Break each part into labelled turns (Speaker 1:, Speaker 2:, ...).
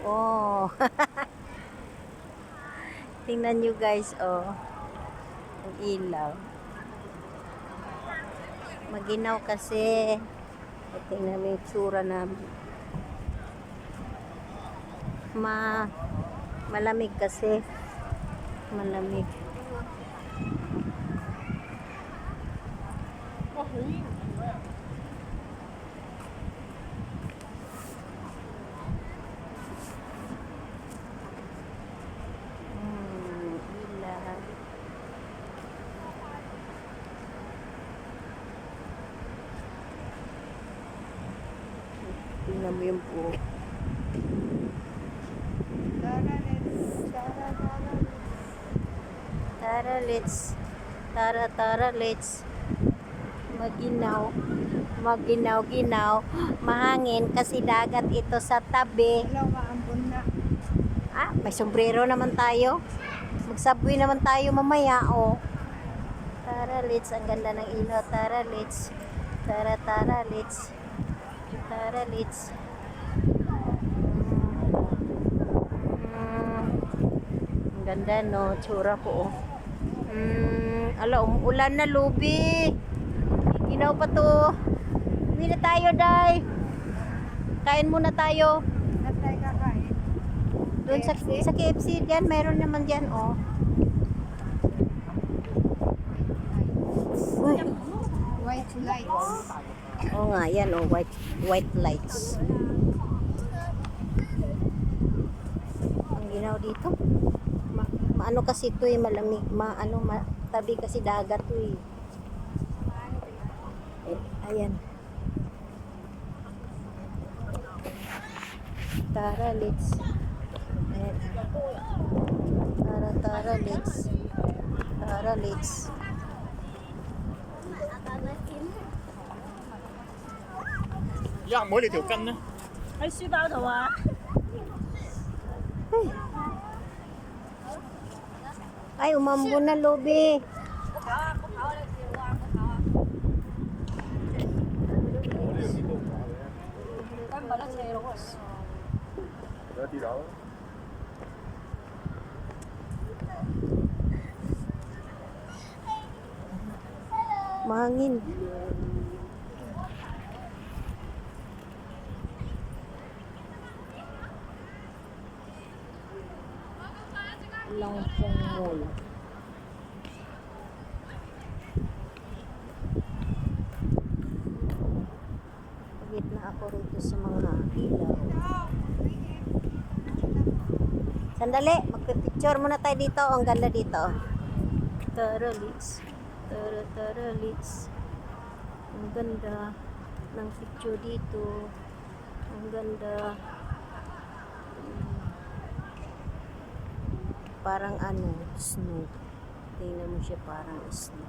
Speaker 1: Oh. Tingnan nyo guys, oh. Ang ilaw. Maginaw kasi. Tingnan mo yung tsura na malamig kasi. Malamig. Ilaw. Tingnan mo yung po. Tara, let's. Tara, let's. Maginaw. Maginaw-ginaw. Mahangin kasi dagat ito sa tabi.
Speaker 2: Hello, maambon na.
Speaker 1: Ah, may sombrero naman tayo. Mag-subway naman tayo mamaya, oh. Tara, let's. Ang ganda ng ilaw. Tara, let's. Tara, let's. Tara, let's. Ang ganda, no? Tsura po, oh. Ala, umuulan na, Lubi. Ginaw pa to. Uwi na tayo, Day. Kain muna tayo.
Speaker 2: Saan tayo kakain?
Speaker 1: Doon sa KFC, diyan, meron naman diyan, oh. Uy.
Speaker 2: White lights.
Speaker 1: Oo nga, yan, oh, white lights. Ang ginaw dito. Maano kasi ito eh, malamig, tabi kasi dagat to eh. Ayan. Tara, let's. Ayan. Tara, let's. Tara, let's.
Speaker 3: Rắc mỗi條筋咧，
Speaker 2: 喺書包度啊！
Speaker 1: Ay, umambo na, Lubi. Mahangin. Langpong Mall. Pagit na ako rito sa mga ilaw. Sandali, magpipicture muna tayo dito. Ang ganda dito. Tara, let's. Tara, let's. Ang ganda ng picture dito. Ang ganda. Parang ano, snow. Tingnan mo siya, parang snow.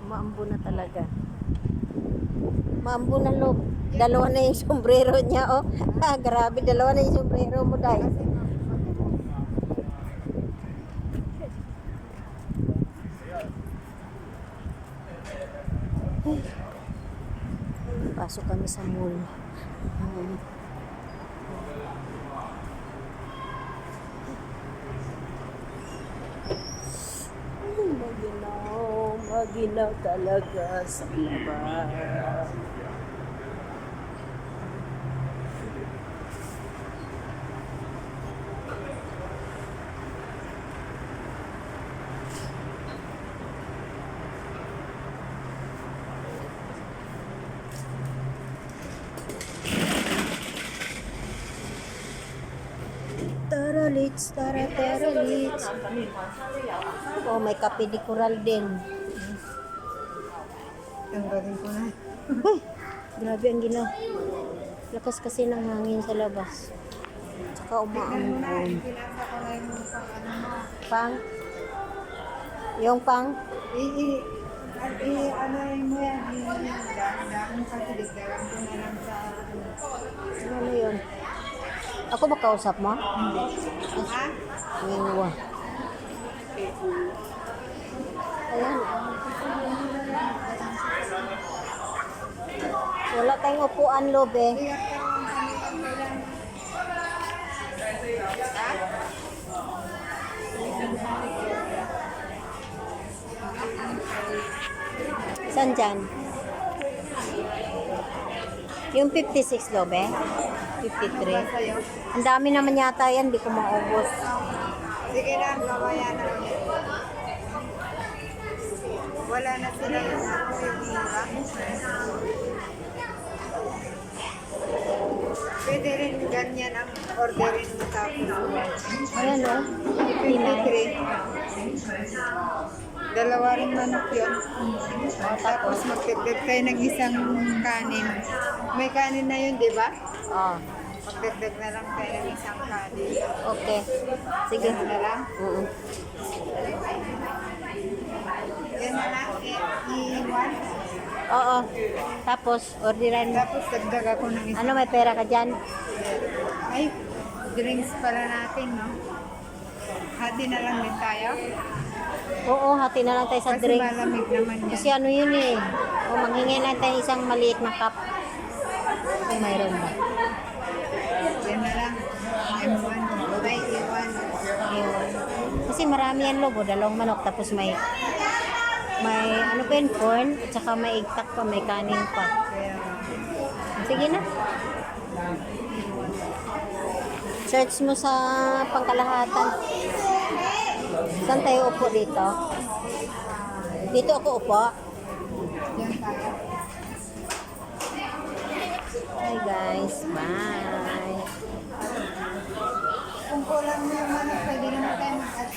Speaker 1: Maambo na talaga. Maambo na, Lob. Dalawa na yung sombrero niya, oh. Grabe, dalawa na yung sombrero mo, Day. Pasok kami sa mall. Maginaw talaga sa labas. Tara, let's. Oh, may kape di Coral din.
Speaker 2: Tanggalin ko na.
Speaker 1: Uy, grabe ang ginaw. Lakas kasi ng hangin sa labas. Tsaka umaambon.
Speaker 2: Pinasa ko na yung ano mo.
Speaker 1: Pang? Yung pang?
Speaker 2: Ano mo yan? Dahon sa kilig. Dahon ko na lang sa
Speaker 1: Ano yun? Ako ba kausap mo?
Speaker 2: Ha?
Speaker 1: Iwa. Ayan. Wala tayong upuan, Lobe. Saan dyan? Yung 56, Lobe? 53.
Speaker 2: Sa'yo?
Speaker 1: Ang dami naman yata yan, di ko maubos.
Speaker 2: Sige na, mamaya na ulit. Wala na sila yung mura. Pwede rin ganyan ang orderin mo tapos.
Speaker 1: Ayan o.
Speaker 2: 53. Dalawa rin manok yun. Tapos magdagdag tayo ng isang kanin. May kanin na yun, di ba?
Speaker 1: Oh,
Speaker 2: Magdagdag na lang tayo ng isang kanin.
Speaker 1: okay. Sige.
Speaker 2: Yan na lang.
Speaker 1: Oo.
Speaker 2: Yan na lang. I-1.
Speaker 1: Oo. Tapos, orderan mo.
Speaker 2: Tapos dagdag ako ng isang.
Speaker 1: Ano, may pera ka dyan?
Speaker 2: Ay, drinks pala natin, no? Hati na lang din tayo.
Speaker 1: Oo, hati na lang tayo sa
Speaker 2: Kasi
Speaker 1: drink.
Speaker 2: malamig naman yan.
Speaker 1: Kasi ano yun eh. O, manghingi lang tayo isang maliit na cup. Kung mayroon ba.
Speaker 2: Yan na lang. M1. Ay, E1.
Speaker 1: Yun. Kasi marami yan, Lobo. Dalawang manok. Tapos may ano pa yun, corn. At saka may igtak pa, may kanin pa.
Speaker 2: Kaya,
Speaker 1: Sige na. Search mo sa pangkalahatan. Saan tayo upo dito? Dito ako upo.
Speaker 2: yan tayo.
Speaker 1: Hi guys. Bye.
Speaker 2: Kung kulang mo yung manok, pwede naman tayo mag